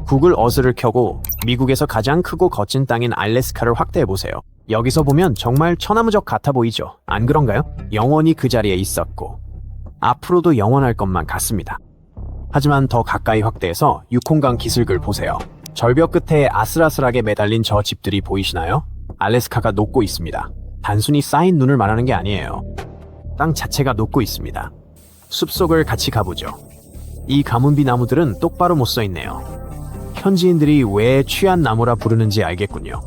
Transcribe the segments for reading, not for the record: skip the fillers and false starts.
구글 어스를 켜고 미국에서 가장 크고 거친 땅인 알래스카를 확대해보세요. 여기서 보면 정말 천하무적 같아 보이죠? 안 그런가요? 영원히 그 자리에 있었고 앞으로도 영원할 것만 같습니다. 하지만 더 가까이 확대해서 유콩강 기슭을 보세요. 절벽 끝에 아슬아슬하게 매달린 저 집들이 보이시나요? 알래스카가 녹고 있습니다. 단순히 쌓인 눈을 말하는 게 아니에요. 땅 자체가 녹고 있습니다. 숲속을 같이 가보죠. 이 가문비 나무들은 똑바로 못 서 있네요. 현지인들이 왜 취한 나무라 부르는지 알겠군요.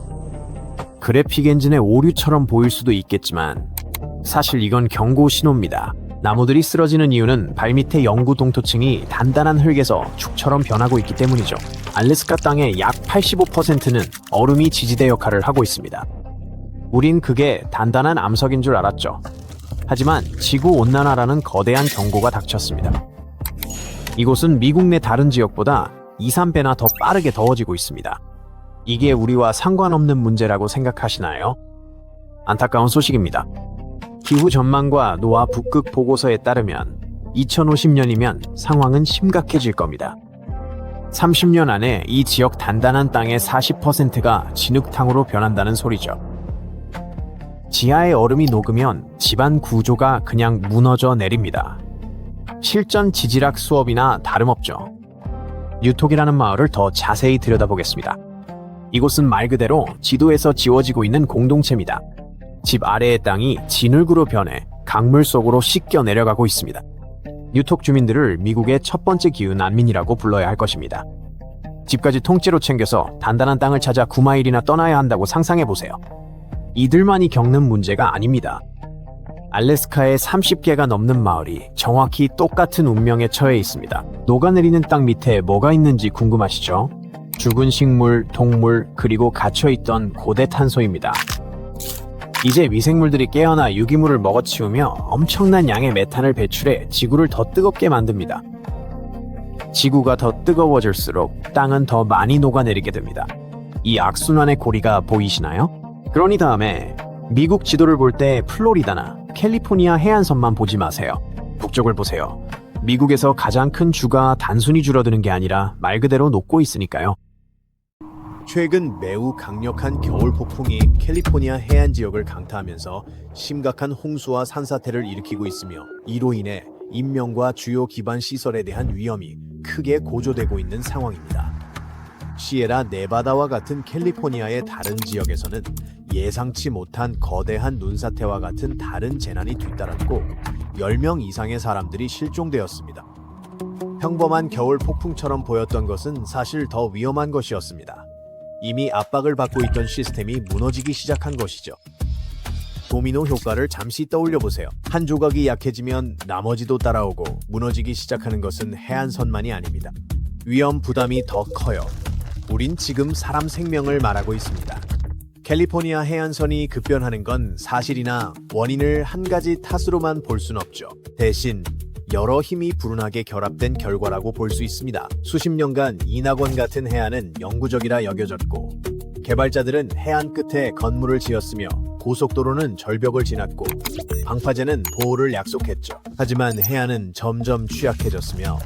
그래픽 엔진의 오류처럼 보일 수도 있겠지만 사실 이건 경고 신호입니다. 나무들이 쓰러지는 이유는 발밑의 영구 동토층이 단단한 흙에서 죽처럼 변하고 있기 때문이죠. 알래스카 땅의 약 85%는 얼음이 지지대 역할을 하고 있습니다. 우린 그게 단단한 암석인 줄 알았죠. 하지만 지구온난화라는 거대한 경고가 닥쳤습니다. 이곳은 미국 내 다른 지역보다 2, 3배나 더 빠르게 더워지고 있습니다. 이게 우리와 상관없는 문제라고 생각하시나요? 안타까운 소식입니다. 기후 전망과 노아 북극 보고서에 따르면 2050년이면 상황은 심각해질 겁니다. 30년 안에 이 지역 단단한 땅의 40%가 진흙탕으로 변한다는 소리죠. 지하의 얼음이 녹으면 집안 구조가 그냥 무너져 내립니다. 실전 지질학 수업이나 다름없죠. 뉴톡이라는 마을을 더 자세히 들여다보겠습니다. 이곳은 말 그대로 지도에서 지워지고 있는 공동체입니다. 집 아래의 땅이 진흙으로 변해 강물 속으로 씻겨 내려가고 있습니다. 뉴톡 주민들을 미국의 첫 번째 기후 난민이라고 불러야 할 것입니다. 집까지 통째로 챙겨서 단단한 땅을 찾아 9마일이나 떠나야 한다고 상상해보세요. 이들만이 겪는 문제가 아닙니다. 알래스카의 30개가 넘는 마을이 정확히 똑같은 운명에 처해 있습니다. 녹아내리는 땅 밑에 뭐가 있는지 궁금하시죠? 죽은 식물, 동물, 그리고 갇혀있던 고대 탄소입니다. 이제 미생물들이 깨어나 유기물을 먹어치우며 엄청난 양의 메탄을 배출해 지구를 더 뜨겁게 만듭니다. 지구가 더 뜨거워질수록 땅은 더 많이 녹아내리게 됩니다. 이 악순환의 고리가 보이시나요? 그러니 다음에 미국 지도를 볼 때 플로리다나 캘리포니아 해안선만 보지 마세요. 북쪽을 보세요. 미국에서 가장 큰 주가 단순히 줄어드는 게 아니라 말 그대로 녹고 있으니까요. 최근 매우 강력한 겨울 폭풍이 캘리포니아 해안 지역을 강타하면서 심각한 홍수와 산사태를 일으키고 있으며 이로 인해 인명과 주요 기반 시설에 대한 위험이 크게 고조되고 있는 상황입니다. 시에라 네바다와 같은 캘리포니아의 다른 지역에서는 예상치 못한 거대한 눈사태와 같은 다른 재난이 뒤따랐고 10명 이상의 사람들이 실종되었습니다. 평범한 겨울 폭풍처럼 보였던 것은 사실 더 위험한 것이었습니다. 이미 압박을 받고 있던 시스템이 무너지기 시작한 것이죠. 도미노 효과를 잠시 떠올려 보세요. 한 조각이 약해지면 나머지도 따라오고 무너지기 시작하는 것은 해안선만이 아닙니다. 위험 부담이 더 커요. 우린 지금 사람 생명을 말하고 있습니다. 캘리포니아 해안선이 급변하는 건 사실이나 원인을 한 가지 탓으로만 볼 순 없죠. 대신 여러 힘이 불운하게 결합된 결과라고 볼 수 있습니다. 수십 년간 인하권 같은 해안은 영구적이라 여겨졌고 개발자들은 해안 끝에 건물을 지었으며 고속도로는 절벽을 지났고 방파제는 보호를 약속했죠. 하지만 해안은 점점 취약해졌으며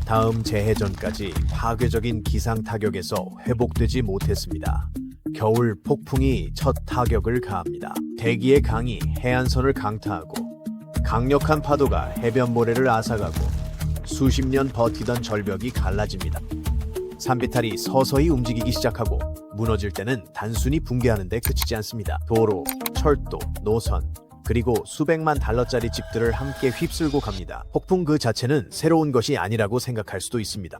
다음 재해 전까지 파괴적인 기상 타격에서 회복되지 못했습니다. 겨울 폭풍이 첫 타격을 가합니다. 대기의 강이 해안선을 강타하고 강력한 파도가 해변 모래를 앗아가고 수십 년 버티던 절벽이 갈라집니다. 산비탈이 서서히 움직이기 시작하고 무너질 때는 단순히 붕괴하는 데 그치지 않습니다. 도로, 철도, 노선, 그리고 수백만 달러짜리 집들을 함께 휩쓸고 갑니다. 폭풍 그 자체는 새로운 것이 아니라고 생각할 수도 있습니다.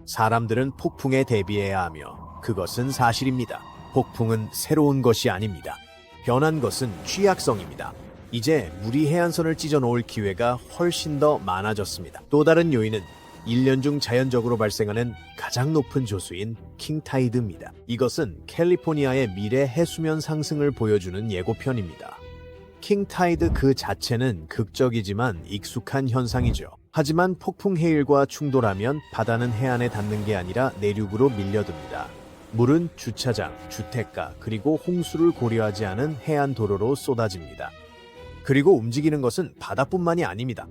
사람들은 폭풍에 대비해야 하며 그것은 사실입니다. 폭풍은 새로운 것이 아닙니다. 변한 것은 취약성입니다. 이제 물이 해안선을 찢어놓을 기회가 훨씬 더 많아졌습니다. 또 다른 요인은 1년 중 자연적으로 발생하는 가장 높은 조수인 킹타이드입니다. 이것은 캘리포니아의 미래 해수면 상승을 보여주는 예고편입니다. 킹타이드 그 자체는 극적이지만 익숙한 현상이죠. 하지만 폭풍 해일과 충돌하면 바다는 해안에 닿는 게 아니라 내륙으로 밀려듭니다. 물은 주차장, 주택가, 그리고 홍수를 고려하지 않은 해안 도로로 쏟아집니다. 그리고 움직이는 것은 바다뿐만이 아닙니다.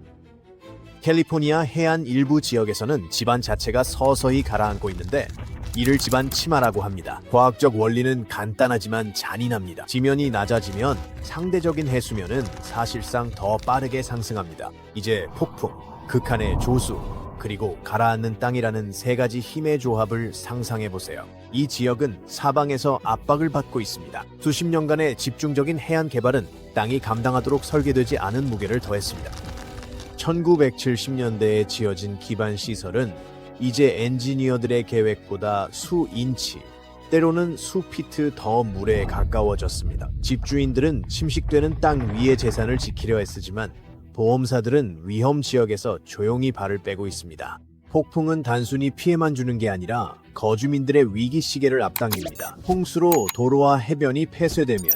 캘리포니아 해안 일부 지역에서는 지반 자체가 서서히 가라앉고 있는데 이를 집안 치마라고 합니다. 과학적 원리는 간단하지만 잔인합니다. 지면이 낮아지면 상대적인 해수면은 사실상 더 빠르게 상승합니다. 이제 폭풍, 극한의 조수, 그리고 가라앉는 땅이라는 세 가지 힘의 조합을 상상해 보세요. 이 지역은 사방에서 압박을 받고 있습니다. 수십 년간의 집중적인 해안 개발은 땅이 감당하도록 설계되지 않은 무게를 더했습니다. 1970년대에 지어진 기반 시설은 이제 엔지니어들의 계획보다 수 인치, 때로는 수 피트 더 물에 가까워졌습니다. 집주인들은 침식되는 땅 위의 재산을 지키려 애쓰지만 보험사들은 위험 지역에서 조용히 발을 빼고 있습니다. 폭풍은 단순히 피해만 주는 게 아니라 거주민들의 위기 시계를 앞당깁니다. 홍수로 도로와 해변이 폐쇄되면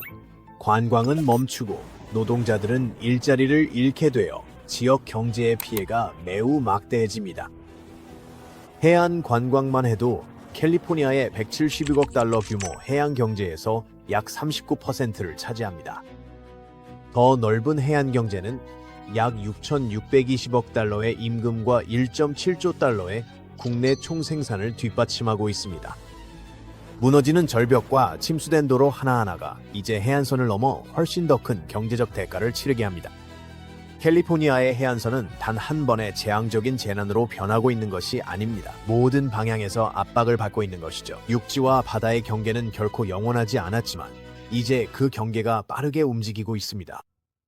관광은 멈추고 노동자들은 일자리를 잃게 되어 지역 경제의 피해가 매우 막대해집니다. 해안 관광만 해도 캘리포니아의 170억 달러 규모 해양 경제에서 약 39%를 차지합니다. 더 넓은 해안 경제는 약 6,620억 달러의 임금과 1.7조 달러의 국내 총생산을 뒷받침하고 있습니다. 무너지는 절벽과 침수된 도로 하나하나가 이제 해안선을 넘어 훨씬 더 큰 경제적 대가를 치르게 합니다. 캘리포니아의 해안선은 단 한 번의 재앙적인 재난으로 변하고 있는 것이 아닙니다. 모든 방향에서 압박을 받고 있는 것이죠. 육지와 바다의 경계는 결코 영원하지 않았지만 이제 그 경계가 빠르게 움직이고 있습니다.